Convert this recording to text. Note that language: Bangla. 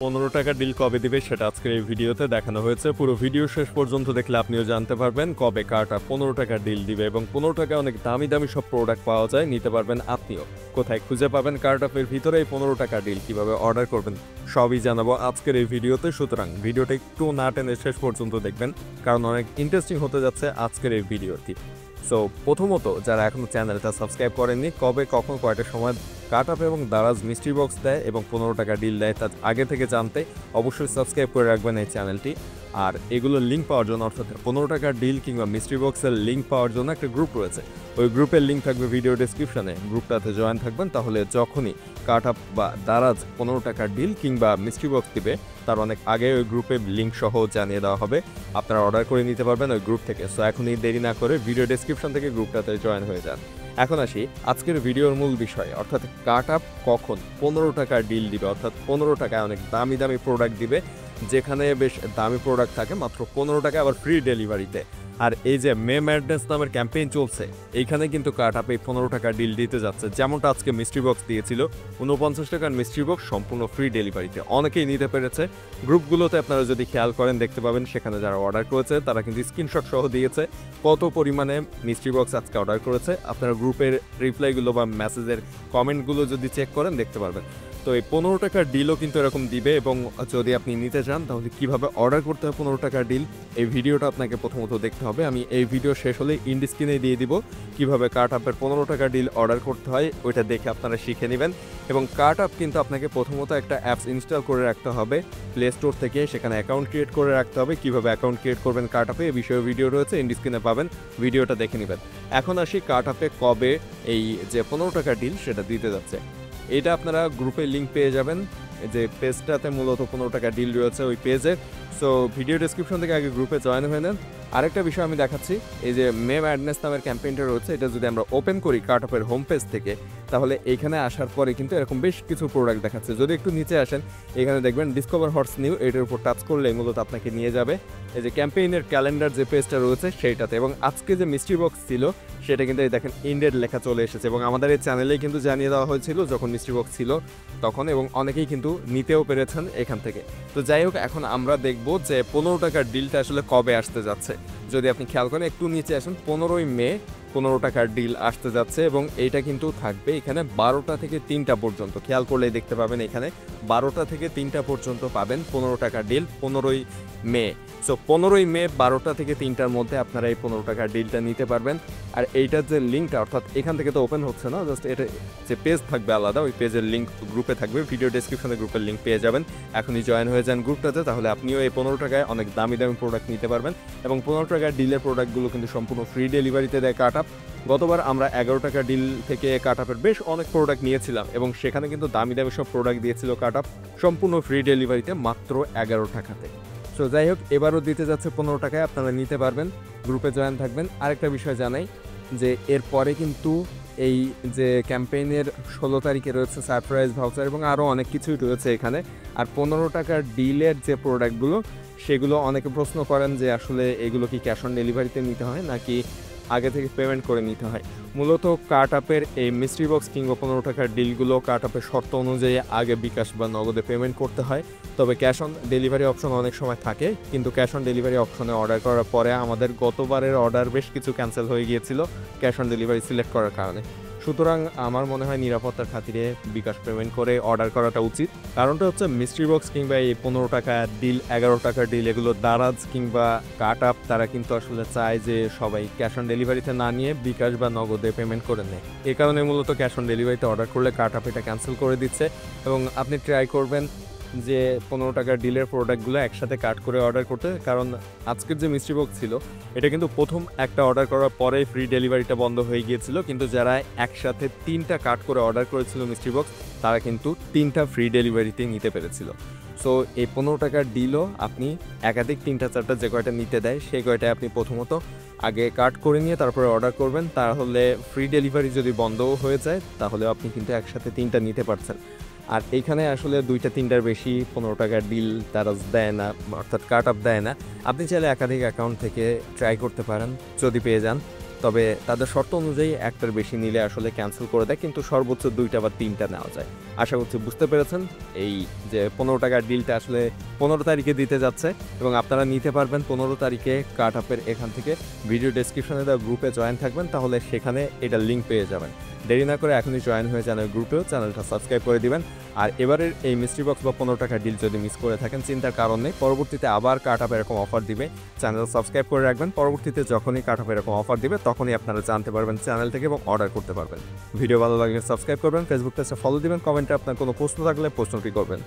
15 টাকা ডিল কবে দিবে সেটা আজকের এই ভিডিওতে দেখানো হয়েছে। পুরো ভিডিও শেষ পর্যন্ত দেখলে আপনিও জানতে পারবেন কবে কার্ডটা 15 টাকা ডিল দিবে এবং 15 টাকায় অনেক দামি দামি সব প্রোডাক্ট পাওয়া যায়, নিতে পারবেন আপনিও। কোথায় খুঁজে পাবেন কার্ড আপের ভিতরে এই 15 টাকা ডিল, কিভাবে অর্ডার করবেন সবই জানাবো আজকের এই ভিডিওতে। সুতরাং ভিডিওটা একটু না টেনে শেষ পর্যন্ত দেখবেন, কারণ অনেক ইন্টারেস্টিং হতে যাচ্ছে আজকের এই ভিডিওটি। সো প্রথমত যারা এখনো চ্যানেলটা সাবস্ক্রাইব করেননি, কবে কখন কয়টার সময় কাট আপ এবং দারাজ মিস্ট্রি বক্স দেয় এবং 15 টাকা ডিল দেয় তা আগে থেকে জানতে অবশ্যই সাবস্ক্রাইব করে রাখবেন এই চ্যানেলটি। আর এগুলোর লিঙ্ক পাওয়ার জন্য, অর্থাৎ 15 টাকা ডিল কিংবা মিস্ট্রি বক্সের লিঙ্ক পাওয়ার জন্য একটা গ্রুপ রয়েছে। ওই গ্রুপের লিঙ্ক থাকবে ভিডিও ডেসক্রিপশনে, গ্রুপটাতে জয়েন থাকবেন। তাহলে যখনই কাট আপ বা দারাজ 15 টাকা ডিল কিংবা মিস্ট্রি বক্স দিবে তার অনেক আগে ওই গ্রুপে লিঙ্ক সহ জানিয়ে দেওয়া হবে, আপনারা অর্ডার করে নিতে পারবেন ওই গ্রুপ থেকে। সো এখনই দেরি না করে ভিডিও ডেসক্রিপশন থেকে গ্রুপটাতে জয়েন হয়ে যান। এখন আসি আজকের ভিডিওর মূল বিষয়, অর্থাৎ কাট আপ কখন 15 টাকা ডিল দিবে, অর্থাৎ 15 টাকায় অনেক দামি দামি প্রোডাক্ট দিবে, যেখানে বেশ দামি প্রোডাক্ট থাকে মাত্র 15 টাকা, আবার ফ্রি ডেলিভারিতে। আর এই যে মে ম্যাডনেস নামের ক্যাম্পেইন চলছে, এইখানে কিন্তু কাট আপে 15 টাকা ডিল দিতে যাচ্ছে। যেমনটা আজকে মিস্ট্রি বক্স দিয়েছিল 49 টাকার মিস্ট্রি বক্স সম্পূর্ণ ফ্রি ডেলিভারিতে, অনেকেই নিতে পেরেছে। গ্রুপগুলোতে আপনারা যদি খেয়াল করেন দেখতে পাবেন সেখানে যারা অর্ডার করেছে তারা কিন্তু স্ক্রিনশট সহ দিয়েছে কত পরিমাণে মিস্ট্রি বক্স আজকে অর্ডার করেছে। আপনারা গ্রুপের রিপ্লাইগুলো বা মেসেজের কমেন্টগুলো যদি চেক করেন দেখতে পারবেন। তো এই 15 টাকার ডিলও কিন্তু এরকম দিবে, এবং যদি আপনি নিতে চান তাহলে কিভাবে অর্ডার করতে হয় 15 টাকার ডিল, এই ভিডিওটা আপনাকে প্রথমত দেখতে হবে। আমি এই ভিডিও শেষ হলে ইন্ড স্ক্রিনে দিয়ে দিব কিভাবে কার্ট আপের 15 টাকা ডিল অর্ডার করতে হয়, ওইটা দেখে আপনারা শিখে নেবেন। এবং কার্ট আপ কিন্তু আপনাকে প্রথমত একটা অ্যাপস ইনস্টল করে রাখতে হবে প্লে স্টোর থেকে, সেখানে অ্যাকাউন্ট ক্রিয়েট করে রাখতে হবে। কিভাবে অ্যাকাউন্ট ক্রিয়েট করবেন কার্ট আপে এই বিষয়ে ভিডিও রয়েছে, ইন্ড স্ক্রিনে পাবেন, ভিডিওটা দেখে নেবেন। এখন আসি কার্ট আপে কবে এই যে 15 টাকা ডিল সেটা দিতে যাচ্ছে। এটা আপনারা গ্রুপে লিঙ্ক পেয়ে যাবেন, যে পেজটাতে মূলত 15 টাকা ডিল রয়েছে ওই পেজে। সো ভিডিও ডেসক্রিপশন থেকে আগে গ্রুপে জয়েন হয়ে নেন। আরেকটা বিষয় আমি দেখাচ্ছি, এই যে মে ম্যাডনেস নামের ক্যাম্পেইনটা রয়েছে, এটা যদি আমরা ওপেন করি কার্ট আপের হোম পেজ থেকে, তাহলে এইখানে আসার পরে কিন্তু এরকম বেশ কিছু প্রোডাক্ট দেখাচ্ছে। যদি একটু নিচে আসেন এখানে দেখবেন ডিসকভার হটস নিউ, এটার উপর টাচ করলে মূলত আপনাকে নিয়ে যাবে এই যে ক্যাম্পেইনের ক্যালেন্ডার যে পেজটা রয়েছে সেইটাতে। এবং আজকে যে মিস্ট্রি বক্স ছিল সেটা কিন্তু এই দেখেন ইন্ডের লেখা চলে এসেছে, এবং আমাদের এই চ্যানেলেই কিন্তু জানিয়ে দেওয়া হয়েছিল যখন মিস্ট্রি বক্স ছিল তখন, এবং অনেকেই কিন্তু নিতেও পেরেছেন এখান থেকে। তো যাই হোক, এখন আমরা দেখব যে 15 টাকার ডিলটা আসলে কবে আসতে যাচ্ছে। যদি আপনি খেয়াল করেন একটু নিচে আসেন, 15ই মে 15 টাকার ডিল আসতে যাচ্ছে, এবং এইটা কিন্তু থাকবে এখানে 12টা থেকে 3টা পর্যন্ত। খেয়াল করলেই দেখতে পাবেন এখানে 12টা থেকে 3টা পর্যন্ত পাবেন 15 টাকার ডিল 15ই মে। সো 15ই মে 12টা থেকে 3টার মধ্যে আপনারা এই 15 টাকার ডিলটা নিতে পারবেন। আর এইটার যে লিঙ্কটা, অর্থাৎ এখান থেকে তো ওপেন হচ্ছে না, জাস্ট এটা যে পেজ থাকবে আলাদা, ওই পেজের লিঙ্ক গ্রুপে থাকবে, ভিডিও ডেসক্রিপশনে গ্রুপের লিঙ্ক পেয়ে যাবেন। এখনই জয়েন হয়ে যান গ্রুপটাতে, তাহলে আপনিও এই 15 টাকায় অনেক দামি দামি প্রোডাক্ট নিতে পারবেন। এবং 15 টাকার ডিলের প্রোডাক্টগুলো কিন্তু সম্পূর্ণ ফ্রি ডেলিভারিতে দেয় কাট আপ। গতবার আমরা 11 টাকা ডিল থেকে কাট আপের বেশ অনেক প্রোডাক্ট নিয়েছিলাম, এবং সেখানে কিন্তু দামি দামি সব প্রোডাক্ট দিয়েছিল কাট আপ সম্পূর্ণ ফ্রি ডেলিভারিতে মাত্র 11 টাকাতে। সো যাই হোক, এবারও দিতে যাচ্ছে 15 টাকায়, আপনারা নিতে পারবেন, গ্রুপে জয়েন থাকবেন। আরেকটা বিষয় জানাই যে এরপরে কিন্তু এই যে ক্যাম্পেইনের 16 তারিখে রয়েছে সারপ্রাইজ ভাউচার এবং আরও অনেক কিছুই রয়েছে এখানে। আর 15 টাকার ডিলের যে প্রোডাক্টগুলো সেগুলো অনেকে প্রশ্ন করেন যে আসলে এগুলো কি ক্যাশ অন ডেলিভারিতে নিতে হয় নাকি আগে থেকে পেমেন্ট করে নিতে হয়। মূলত কাট আপের এই মিস্ট্রি বক্স কিংবা 15 টাকার ডিলগুলো কাট আপের শর্ত অনুযায়ী আগে বিকাশ বা নগদে পেমেন্ট করতে হয়। তবে ক্যাশ অন ডেলিভারি অপশন অনেক সময় থাকে, কিন্তু ক্যাশ অন ডেলিভারি অপশনে অর্ডার করার পরে আমাদের গতবারের অর্ডার বেশ কিছু ক্যান্সেল হয়ে গিয়েছিল ক্যাশ অন ডেলিভারি সিলেক্ট করার কারণে। সুতরাং আমার মনে হয় নিরাপত্তার খাতিরে বিকাশ পেমেন্ট করে অর্ডার করাটা উচিত। কারণটা হচ্ছে মিস্ট্রি বক্স কিংবা এই 15 টাকা ডিল 11 টাকার ডিল এগুলো দারাজ কিংবা কাট আপ তারা কিন্তু আসলে চায় যে সবাই ক্যাশ অন ডেলিভারিতে না নিয়ে বিকাশ বা নগদে পেমেন্ট করে নেয়। এই কারণে মূলত ক্যাশ অন ডেলিভারিতে অর্ডার করলে কাট আপ এটা ক্যান্সেল করে দিচ্ছে। এবং আপনি ট্রাই করবেন যে 15 টাকার ডিলের প্রোডাক্টগুলো একসাথে কাট করে অর্ডার করতে, কারণ আজকের যে মিস্ট্রি বক্স ছিল এটা কিন্তু প্রথম একটা অর্ডার করার পরে ফ্রি ডেলিভারিটা বন্ধ হয়ে গিয়েছিল, কিন্তু যারা একসাথে 3টা কাট করে অর্ডার করেছিল মিস্ট্রি বক্স তারা কিন্তু 3টা ফ্রি ডেলিভারিতে নিতে পেরেছিল। সো এই 15 টাকার ডিলও আপনি একাধিক 3টা 4টা যে কয়টা নিতে দেয় সেই কয়টায় আপনি প্রথমত আগে কাট করে নিয়ে তারপরে অর্ডার করবেন, তাহলে ফ্রি ডেলিভারি যদি বন্ধও হয়ে যায় তাহলে আপনি কিন্তু একসাথে 3টা নিতে পারছেন। আর এইখানে আসলে 2টা 3টার বেশি 15 টাকার ডিল তারা দেয় না, অর্থাৎ কাট আপ দেয় না। আপনি চাইলে একাধিক অ্যাকাউন্ট থেকে ট্রাই করতে পারেন, যদি পেয়ে যান তবে তাদের শর্ত অনুযায়ী একটার বেশি নিলে আসলে ক্যান্সেল করে দেয়, কিন্তু সর্বোচ্চ 2টা বা 3টা নেওয়া যায়। আশা করছি বুঝতে পেরেছেন এই যে 15 টাকার ডিলটা আসলে 15 তারিখে দিতে যাচ্ছে এবং আপনারা নিতে পারবেন 15 তারিখে কার্টআপের এখান থেকে। ভিডিও ডেসক্রিপশনে দেওয়া গ্রুপে জয়েন থাকবেন, তাহলে সেখানে এটার লিঙ্ক পেয়ে যাবেন। দেরি না করে এখনই জয়েন হয়ে যান ওই গ্রুপেও, চ্যানেলটা সাবস্ক্রাইব করে দিবেন। আর এবারের এই মিস্ট্রি বক্স বা 15 টাকার ডিল যদি মিস করে থাকেন, চিন্তার কারণ নেই, পরবর্তীতে আবার কার্টআপ এরকম অফার দিবে। চ্যানেল সাবস্ক্রাইব করে রাখবেন, পরবর্তীতে যখনই কার্টআপ এরকম অফার দিবে তখনই আপনারা জানতে পারবেন চ্যানেল থেকে এবং অর্ডার করতে পারবেন। ভিডিও ভালো লাগলে সাবস্ক্রাইব করবেন, ফেসবুক পেজে ফলো দিবেন, কমেন্টে আপনার কোনো প্রশ্ন থাকলে প্রশ্নটি করবেন।